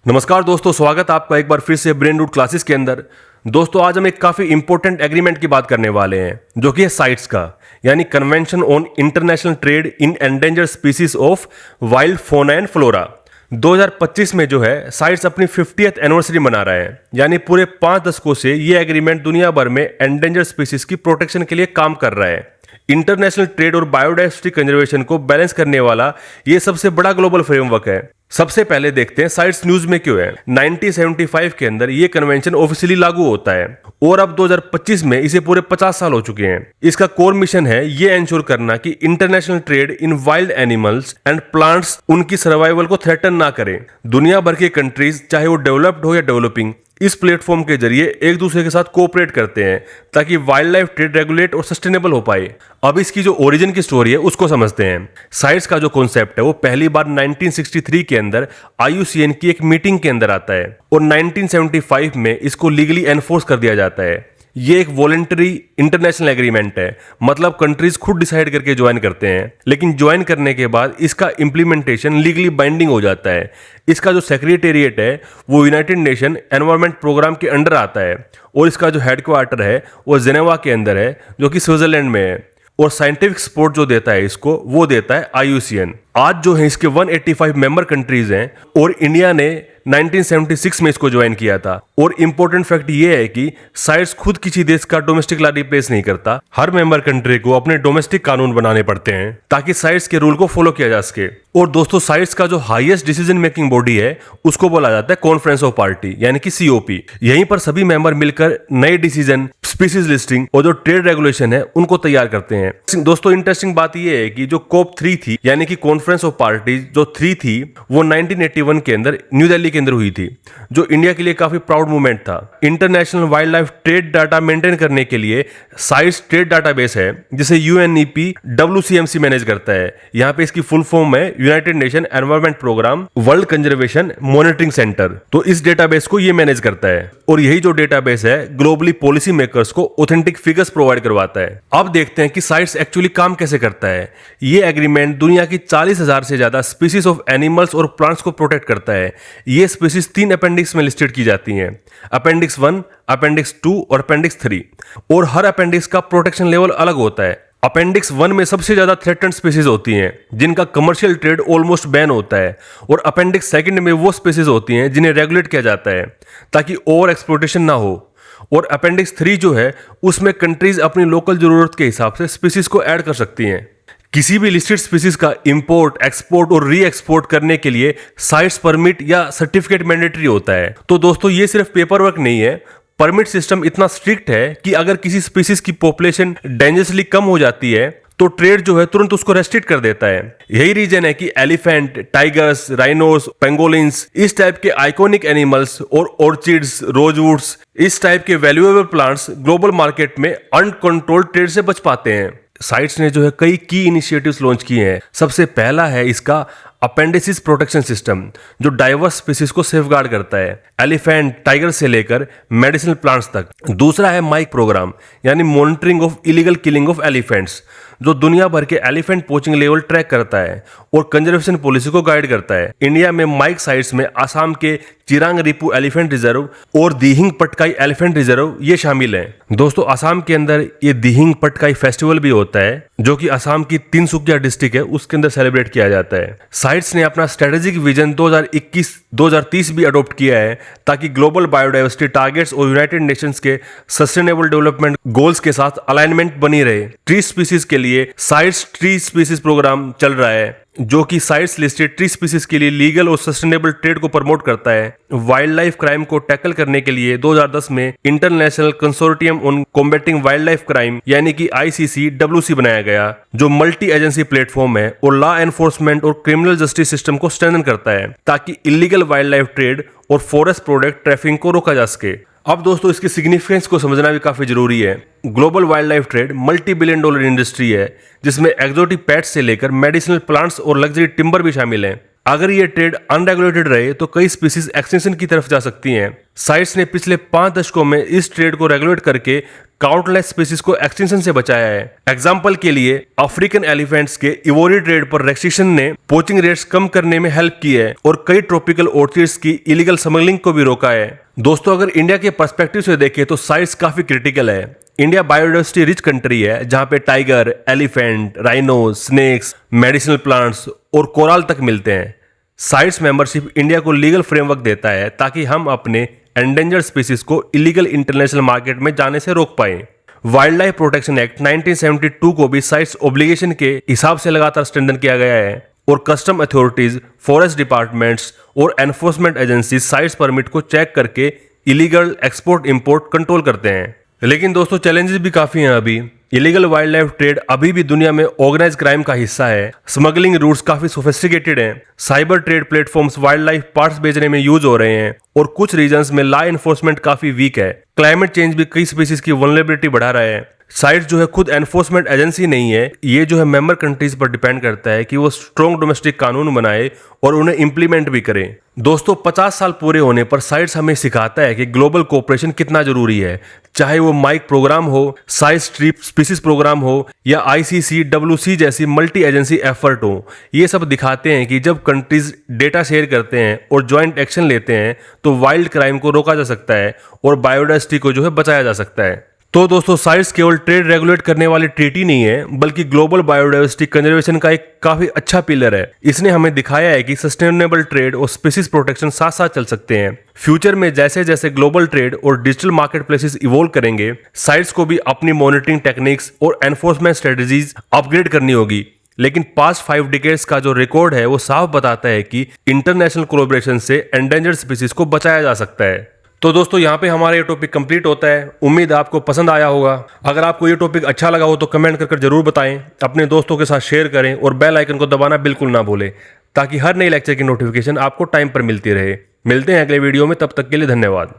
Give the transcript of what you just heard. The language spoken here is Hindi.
नमस्कार दोस्तों, स्वागत आपका एक बार फिर से ब्रेन रूट क्लासेस के अंदर। दोस्तों आज हम एक काफ़ी इंपॉर्टेंट एग्रीमेंट की बात करने वाले हैं जो कि है साइट्स का, यानी convention on international trade in endangered species of wild fauna and flora. 2025 में जो है साइट्स अपनी 50th एनिवर्सरी मना रहा है, यानी पूरे 5 दशकों से ये एग्रीमेंट दुनिया भर में एंडेंजर्ड स्पीसीज की प्रोटेक्शन के लिए काम कर रहा है। इंटरनेशनल ट्रेड और बायोडाइवर्सिटी कंजर्वेशन को बैलेंस करने वाला ये सबसे बड़ा ग्लोबल फ्रेमवर्क है। सबसे पहले देखते हैं साइट्स न्यूज में क्यों है। 1975 के अंदर ये कन्वेंशन ऑफिशियली लागू होता है और अब 2025 में इसे पूरे 50 साल हो चुके हैं। इसका कोर मिशन है ये एंश्योर करना कि international trade in wild animals and plants उनकी सर्वाइवल को थ्रेटन ना करे। दुनिया भर के कंट्रीज चाहे वो डेवलप्ड हो या डेवलपिंग, इस प्लेटफॉर्म के जरिए एक दूसरे के साथ कोऑपरेट करते हैं ताकि वाइल्ड लाइफ ट्रेड रेगुलेट और सस्टेनेबल हो पाए। अब इसकी जो ओरिजिन की स्टोरी है उसको समझते हैं। साइट्स का जो कॉन्सेप्ट है वो पहली बार 1963 के अंदर IUCN की एक मीटिंग के अंदर आता है और 1975 में इसको लीगली एनफोर्स कर दिया जाता है। ये एक वॉलेंटरी इंटरनेशनल एग्रीमेंट है, मतलब कंट्रीज खुद डिसाइड करके ज्वाइन करते हैं, लेकिन ज्वाइन करने के बाद इसका इंप्लीमेंटेशन लीगली बाइंडिंग हो जाता है। इसका जो सेक्रेटेरिएट है वो यूनाइटेड नेशन एनवायरनमेंट प्रोग्राम के अंडर आता है और इसका जो हेडक्वार्टर है वो जेनेवा के अंदर है जो कि स्विट्जरलैंड में है। और साइंटिफिक सपोर्ट जो देता है इसको वो देता है IUCN। आज जो है इसके 185 मेंबर कंट्रीज हैं और इंडिया ने 1976 में इसको ज्वाइन किया था। और इंपॉर्टेंट फैक्ट ये है कि साइट्स खुद किसी देश का डोमेस्टिक लॉ रिप्लेस नहीं करता। हर मेंबर कंट्री को अपने डोमेस्टिक कानून बनाने पड़ते हैं ताकि साइट्स के रूल को फॉलो किया जा सके। और दोस्तों साइट्स का जो हाईएस्ट डिसीजन मेकिंग बॉडी है उसको बोला जाता है कॉन्फ्रेंस ऑफ पार्टी, यानी कि COP। यहीं पर सभी मेंबर मिलकर नए डिसीजन, स्पीसीज लिस्टिंग और जो ट्रेड रेगुलेशन है उनको तैयार करते हैं। दोस्तों इंटरेस्टिंग बात यह है कि जो COP3 थी, यानी कि कॉन्फ्रेंस ऑफ पार्टीज जो 3 थी, वो 1981 के अंदर न्यू दिल्ली के अंदर हुई थी, जो इंडिया के लिए काफी प्राउड मूवमेंट था। International wild life trade data maintain करने के लिए साइट्स ट्रेड डाटाबेस है जिसे UNEP WCMC मैनेज करता है। यहाँ पे इसकी फुल फॉर्म है United Nation Environment Programme World Conservation Monitoring Centre. तो इस डेटाबेस को ये मैनेज करता है और यही जो डेटाबेस है ग्लोबली पॉलिसी मेकर्स को ऑथेंटिक फिगर्स प्रोवाइड करवाता है। अब देखते हैं कि साइट्स एक्चुअली काम कैसे करता है। ये एग्रीमेंट दुनिया की 40,000 से ज्यादा स्पीसीज ऑफ एनिमल्स और प्लांट्स को प्रोटेक्ट करता है। ये स्पीसीज 3 अपेंडिक्स में लिस्टेड की जाती हैं, अपेंडिक्स 1, अपेंडिक्स 2 और अपेंडिक्स 3। और हर अपेंडिक्स का प्रोटेक्शन लेवल अलग होता है। अपेंडिक्स 1 में सबसे ज्यादा थ्रेटन्ड स्पीसीज होती हैं जिनका कमर्शियल ट्रेड ऑलमोस्ट बैन होता है, और अपेंडिक्स 2 में वो स्पीसीज होती हैं जिन्हें रेगुलेट किया जाता है ताकि ओवर एक्सप्लॉयटेशन ना हो। और अपेंडिक्स 3 जो है उसमें कंट्रीज अपनी लोकल जरूरत के हिसाब से स्पीसीज को ऐड कर सकती हैं। किसी भी लिस्टेड स्पीसीज का इंपोर्ट, एक्सपोर्ट और री एक्सपोर्ट करने के लिए साइट्स परमिट या सर्टिफिकेट मैंडेटरी होता है। तो दोस्तों ये सिर्फ पेपर वर्क नहीं है, परमिट सिस्टम इतना स्ट्रिक्ट है कि अगर किसी स्पीसीज की पॉपुलेशन डेंजरसली कम हो जाती है तो ट्रेड जो है तुरंत उसको रेस्ट्रिक्ट कर देता है। यही रीजन है कि एलिफेंट, टाइगर्स, राइनोस, पेंगोलिन्स, इस टाइप के आइकॉनिक एनिमल्स और ऑर्चिड्स, रोजवुड्स, इस टाइप के वैल्यूएबल प्लांट्स ग्लोबल मार्केट में अनकंट्रोल्ड ट्रेड से बच पाते हैं। साइट्स ने जो है कई की इनिशिएटिव्स लॉन्च किए हैं। सबसे पहला है इसका अपेंडिसिस प्रोटेक्शन सिस्टम जो डाइवर्स स्पीसीज को सेफगार्ड करता है, एलिफेंट, टाइगर से लेकर मेडिसिनल प्लांट्स तक। दूसरा है माइक प्रोग्राम, यानी monitoring of illegal killing of elephants, जो दुनिया भर के एलिफेंट पोचिंग लेवल ट्रैक करता है और कंजर्वेशन पॉलिसी को गाइड करता है। इंडिया में माइक साइट्स में आसाम के चिरांग रिपू एलिफेंट रिजर्व और दिहिंग पटकाई एलिफेंट रिजर्व ये शामिल हैं। दोस्तों आसाम के अंदर ये दिहिंग पटकाई फेस्टिवल भी होता है जो कि आसाम की तिनसुकिया डिस्ट्रिक्ट है उसके अंदर सेलिब्रेट किया जाता है। साइट्स ने अपना स्ट्रेटेजिक विजन 2021-2030 भी अडॉप्ट किया है ताकि ग्लोबल बायोडाइवर्सिटी टारगेट्स और यूनाइटेड नेशंस के सस्टेनेबल डेवलपमेंट गोल्स के साथ अलाइनमेंट बनी रहे। ट्री स्पीसीज के लिए साइट्स ट्री स्पीसीज प्रोग्राम चल रहा है जो कि साइट्स लिस्टेड ट्री स्पीसीज के लिए लीगल और सस्टेनेबल ट्रेड को प्रमोट करता है। वाइल्ड लाइफ क्राइम को टैकल करने के लिए 2010 में international consortium on combating wild life crime यानी कि ICCWC बनाया गया, जो मल्टी एजेंसी प्लेटफॉर्म है और लॉ एनफोर्समेंट और क्रिमिनल जस्टिस सिस्टम को स्ट्रेंथन करता है ताकि इलीगल वाइल्ड लाइफ ट्रेड और फॉरेस्ट प्रोडक्ट ट्रैफिकिंग को रोका जा सके। अब दोस्तों इसकी सिग्निफिकेंस को समझना भी काफी जरूरी है। Global wild life trade $multi-billion industry है जिसमें एक्सोटिक पेट्स से लेकर मेडिसिनल प्लांट्स और लग्जरी टिम्बर भी शामिल हैं। अगर ये ट्रेड अनरेगुलेटेड रहे तो कई स्पीसीज एक्सटिंक्शन की तरफ जा सकती हैं। साइट्स ने पिछले 5 दशकों में इस ट्रेड को रेगुलेट करके काउंटलेस स्पीसीज को एक्सटिंक्शन से बचाया है। एग्जाम्पल के लिए अफ्रीकन एलिफेंट्स के इवोरी ट्रेड पर रेस्ट्रिक्शन ने पोचिंग रेट्स कम करने में हेल्प की है और कई ट्रॉपिकल ऑर्चिड्स की इलीगल स्मगलिंग को भी रोका है। दोस्तों, अगर इंडिया के पर्सपेक्टिव से देखें तो साइट्स काफी क्रिटिकल है। इंडिया बायोडाइवर्सिटी रिच कंट्री है जहां पे tiger, elephant, rhino, snakes, medicinal plants और कोराल तक मिलते हैं। साइट्स मेंबरशिप इंडिया को लीगल फ्रेमवर्क देता है ताकि हम अपने एंडेंजर्ड स्पीसीज को इलीगल इंटरनेशनल मार्केट में जाने से रोक पाए। वाइल्ड लाइफ प्रोटेक्शन एक्ट 1972 को भी साइट्स ऑब्लिगेशन के हिसाब से लगातार स्ट्रेंथन किया गया है और कस्टम अथॉरिटीज, फॉरेस्ट डिपार्टमेंट्स और एनफोर्समेंट एजेंसी साइट्स परमिट को चेक करके इलीगल एक्सपोर्ट इंपोर्ट कंट्रोल करते हैं। लेकिन दोस्तों, चैलेंजेस भी काफी हैं। अभी इलीगल वाइल्ड लाइफ ट्रेड अभी भी दुनिया में ऑर्गेनाइज क्राइम का हिस्सा है। स्मगलिंग रूट्स काफी सोफिस्टिकेटेड हैं। Cyber trade platforms wild life parts बेचने में यूज हो रहे हैं और कुछ रीजन्स में लॉ एनफोर्समेंट काफी वीक है। क्लाइमेट चेंज भी कई स्पीसीज की वल्नरेबिलिटी बढ़ा रहा है। साइट्स जो है खुद एनफोर्समेंट एजेंसी नहीं है, ये जो है मेंबर कंट्रीज पर डिपेंड करता है कि वो स्ट्रॉन्ग डोमेस्टिक कानून बनाए और उन्हें इंप्लीमेंट भी करें। दोस्तों, 50 साल पूरे होने पर साइट्स हमें सिखाता है कि ग्लोबल कोऑपरेशन कितना जरूरी है, चाहे वो माइक प्रोग्राम हो, साइट स्ट्रीप स्पीसीज प्रोग्राम हो या ICCWC जैसी मल्टी एजेंसी एफर्ट हो। ये सब दिखाते हैं कि जब कंट्रीज डेटा शेयर करते हैं और ज्वाइंट एक्शन लेते हैं तो वाइल्ड क्राइम को रोका जा सकता है और बायोडाइवर्सिटी को जो है बचाया जा सकता है। तो दोस्तों, साइट्स केवल ट्रेड रेगुलेट करने वाली ट्रीटी नहीं है, बल्कि ग्लोबल बायोडाइवर्सिटी कंजर्वेशन का एक काफी अच्छा पिलर है। इसने हमें दिखाया है कि सस्टेनेबल ट्रेड और स्पीसीज प्रोटेक्शन साथ साथ चल सकते हैं। फ्यूचर में जैसे जैसे ग्लोबल ट्रेड और डिजिटल मार्केट प्लेसेस इवोल्व करेंगे, साइट्स को भी अपनी मॉनिटरिंग टेक्निक्स और एनफोर्समेंट स्ट्रेटजीज अपग्रेड करनी होगी। लेकिन पास्ट 5 डिकेड्स का जो रिकॉर्ड है वो साफ बताता है कि इंटरनेशनल कोलैबोरेशन से एंडेंजर्ड स्पीसीज को बचाया जा सकता है। तो दोस्तों, यहाँ पे हमारा ये टॉपिक कंप्लीट होता है। उम्मीद है आपको पसंद आया होगा। अगर आपको ये टॉपिक अच्छा लगा हो तो कमेंट कर जरूर बताएं, अपने दोस्तों के साथ शेयर करें और बेल आइकन को दबाना बिल्कुल ना भूलें ताकि हर नई लेक्चर की नोटिफिकेशन आपको टाइम पर मिलती रहे। मिलते हैं अगले वीडियो में, तब तक के लिए धन्यवाद।